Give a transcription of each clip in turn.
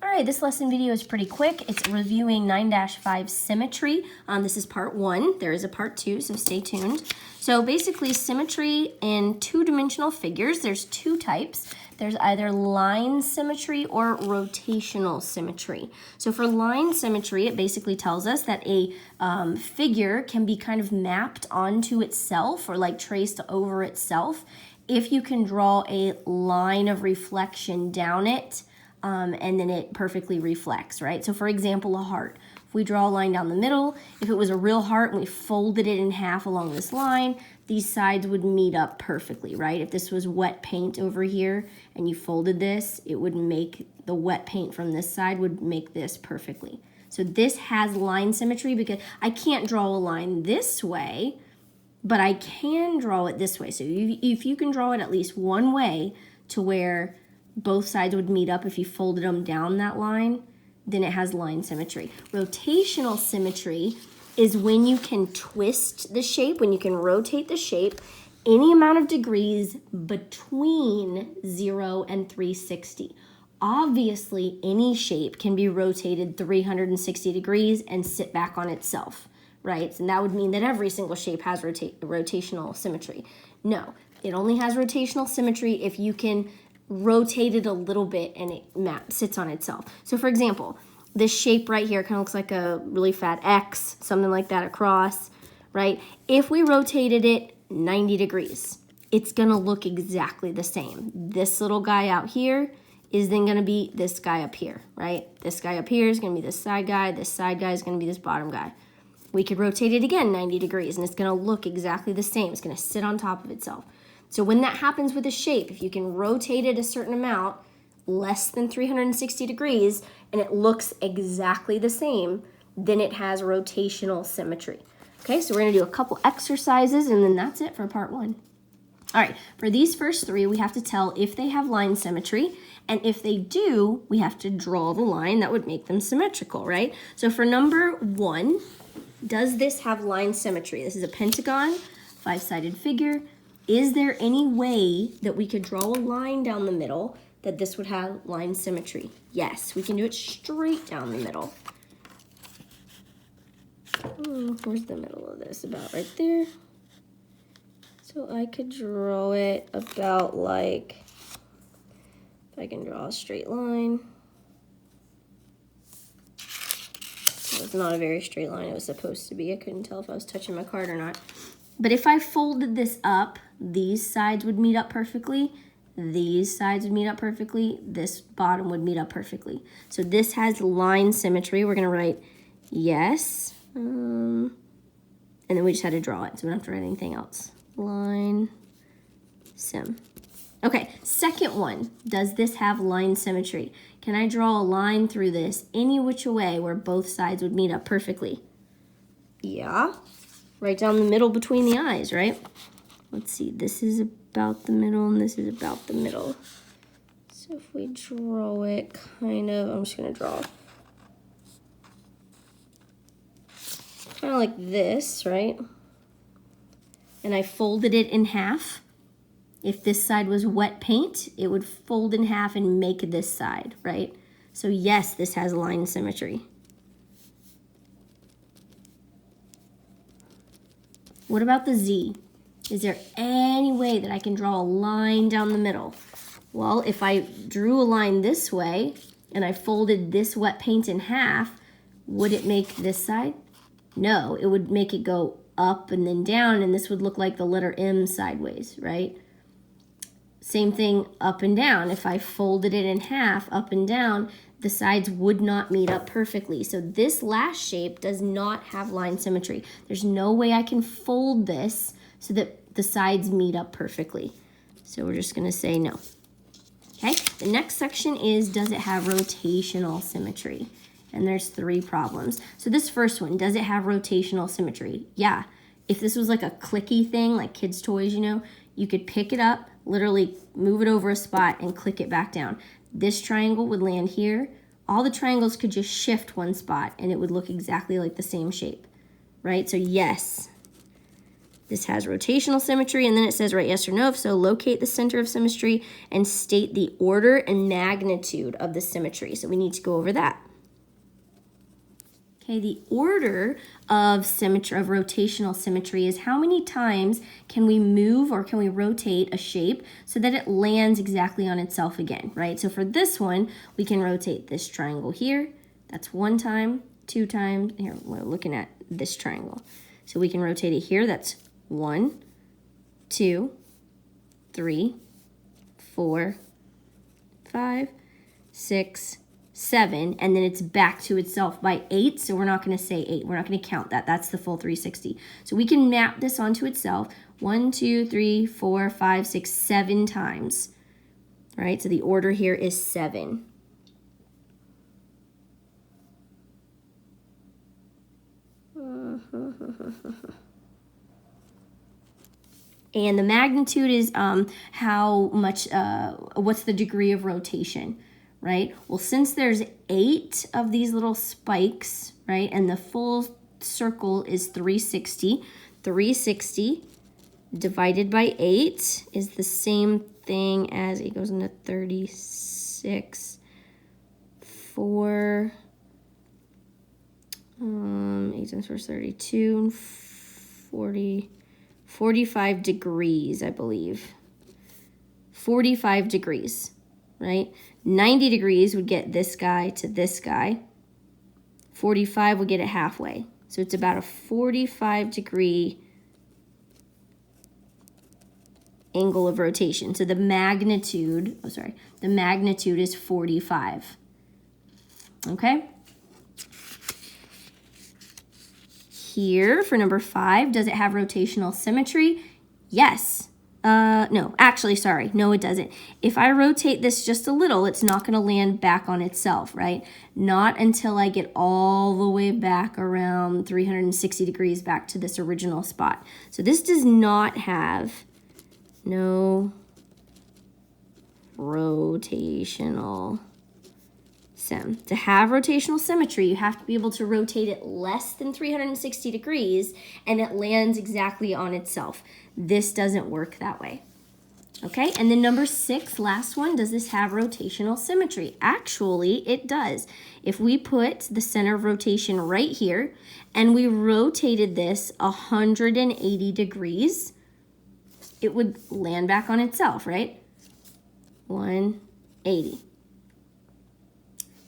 All right, this lesson video is pretty quick. It's reviewing 9-5 symmetry. This is part 1. There is a part 2, so stay tuned. So basically, symmetry in two-dimensional figures, there's two types. There's either line symmetry or rotational symmetry. So for line symmetry, it basically tells us that a figure can be kind of mapped onto itself or like traced over itself if you can draw a line of reflection down it. And then it perfectly reflects, right? So for example, a heart. If we draw a line down the middle, if it was a real heart and we folded it in half along this line, these sides would meet up perfectly, right? If this was wet paint over here and you folded this, it would make the wet paint from this side would make this perfectly. So this has line symmetry because I can't draw a line this way, but I can draw it this way. So if you can draw it at least one way to where both sides would meet up if you folded them down that line, then it has line symmetry. Rotational symmetry is when you can twist the shape, when you can rotate the shape any amount of degrees between 0 and 360. Obviously, any shape can be rotated 360 degrees and sit back on itself, right? And that would mean that every single shape has rotational symmetry. No, it only has rotational symmetry if you can rotate it a little bit and it sits on itself. So for example, this shape right here kind of looks like a really fat X, something like that across, right? If we rotated it 90 degrees, it's gonna look exactly the same. This little guy out here is then gonna be this guy up here, right? This guy up here is gonna be this side guy is gonna be this bottom guy. We could rotate it again 90 degrees and it's gonna look exactly the same. It's gonna sit on top of itself. So when that happens with a shape, if you can rotate it a certain amount, less than 360 degrees, and it looks exactly the same, then it has rotational symmetry. Okay, so we're gonna do a couple exercises and then that's it for part 1. All right, for these first 3, we have to tell if they have line symmetry, and if they do, we have to draw the line that would make them symmetrical, right? So for number 1, does this have line symmetry? This is a pentagon, 5-sided figure. Is there any way that we could draw a line down the middle that this would have line symmetry? Yes, we can do it straight down the middle. Where's the middle of this? About right there. So I could draw it about like, if I can draw a straight line. It was not a very straight line it was supposed to be. I couldn't tell if I was touching my card or not. But if I folded this up, these sides would meet up perfectly, these sides would meet up perfectly, this bottom would meet up perfectly. So this has line symmetry. We're gonna write yes, and then we just had to draw it, so we don't have to write anything else. Line sim. Okay, second one, does this have line symmetry? Can I draw a line through this any which way where both sides would meet up perfectly? Yeah. Right down the middle between the eyes, right? Let's see, this is about the middle and this is about the middle. So if we draw it kind of, I'm just gonna draw kind of like this, right? And I folded it in half. If this side was wet paint, it would fold in half and make this side, right? So yes, this has line symmetry. What about the Z? Is there any way that I can draw a line down the middle? Well, if I drew a line this way and I folded this wet paint in half, would it make this side? No, it would make it go up and then down, and this would look like the letter M sideways, right? Same thing up and down. If I folded it in half, up and down, the sides would not meet up perfectly. So this last shape does not have line symmetry. There's no way I can fold this so that the sides meet up perfectly. So we're just gonna say no. Okay, the next section is, does it have rotational symmetry? And there's 3 problems. So this first one, does it have rotational symmetry? Yeah, if this was like a clicky thing, like kids' toys, you know, you could pick it up, literally move it over a spot and click it back down. This triangle would land here. All the triangles could just shift one spot and it would look exactly like the same shape, right? So yes, This has rotational symmetry, and then it says write yes or no. So locate the center of symmetry and state the order and magnitude of the symmetry. So we need to go over that. Okay, the order of symmetry, of rotational symmetry, is how many times can we move or can we rotate a shape so that it lands exactly on itself again, right? So for this one, we can rotate this triangle here. That's 1 time, 2 times. Here, we're looking at this triangle. So we can rotate it here. That's 1, 2, 3, 4, 5, 6, 7, and then it's back to itself by 8, so we're not going to say 8. We're not going to count that. That's the full 360. So we can map this onto itself 1, 2, 3, 4, 5, 6, 7 times. All right, so the order here is 7. And the magnitude is how much, what's the degree of rotation, right? Well, since there's 8 of these little spikes, right, and the full circle is 360, 360 divided by 8 is the same thing as, it goes into 36, 4, 8 times 4 is 32, 40, 45 degrees, I believe. 45 degrees, right? 90 degrees would get this guy to this guy. 45 would get it halfway. So it's about a 45 degree angle of rotation. So the magnitude, the magnitude is 45. Okay? Here for number 5, does it have rotational symmetry? Yes. No, actually, sorry. No, it doesn't. If I rotate this just a little, it's not going to land back on itself, right? Not until I get all the way back around 360 degrees back to this original spot. So this does not have no rotational sim. To have rotational symmetry, you have to be able to rotate it less than 360 degrees and it lands exactly on itself. This doesn't work that way. Okay, and then number 6, last one, does this have rotational symmetry? Actually, it does. If we put the center of rotation right here and we rotated this 180 degrees, it would land back on itself, right? 180.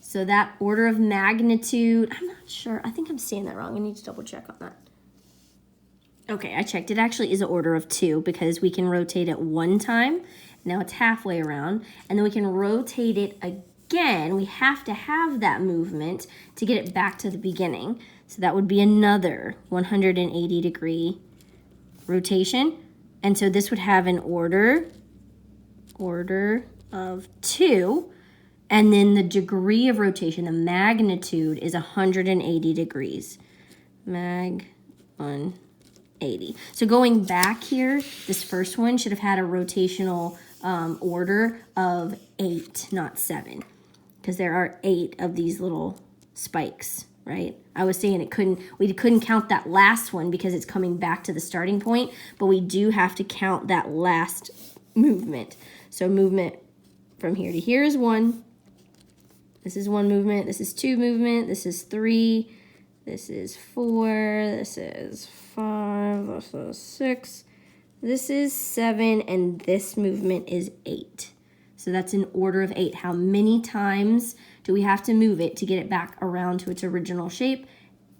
So that order of magnitude, I'm not sure. I think I'm saying that wrong. I need to double check on that. Okay, I checked. It actually is an order of 2 because we can rotate it 1 time. Now it's halfway around. And then we can rotate it again. We have to have that movement to get it back to the beginning. So that would be another 180 degree rotation. And so this would have an order of 2. And then the degree of rotation, the magnitude, is 180 degrees. Mag 180. So going back here, this first one should have had a rotational order of 8, not 7. Because there are 8 of these little spikes, right? I was saying we couldn't count that last one because it's coming back to the starting point, but we do have to count that last movement. So movement from here to here is 1. This is 1 movement, this is 2 movement, this is 3, this is 4, this is 5, this is 6, this is 7, and this movement is 8. So that's an order of 8. How many times do we have to move it to get it back around to its original shape?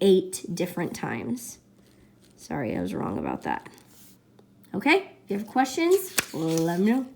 8 different times. Sorry, I was wrong about that. Okay, if you have questions, let me know.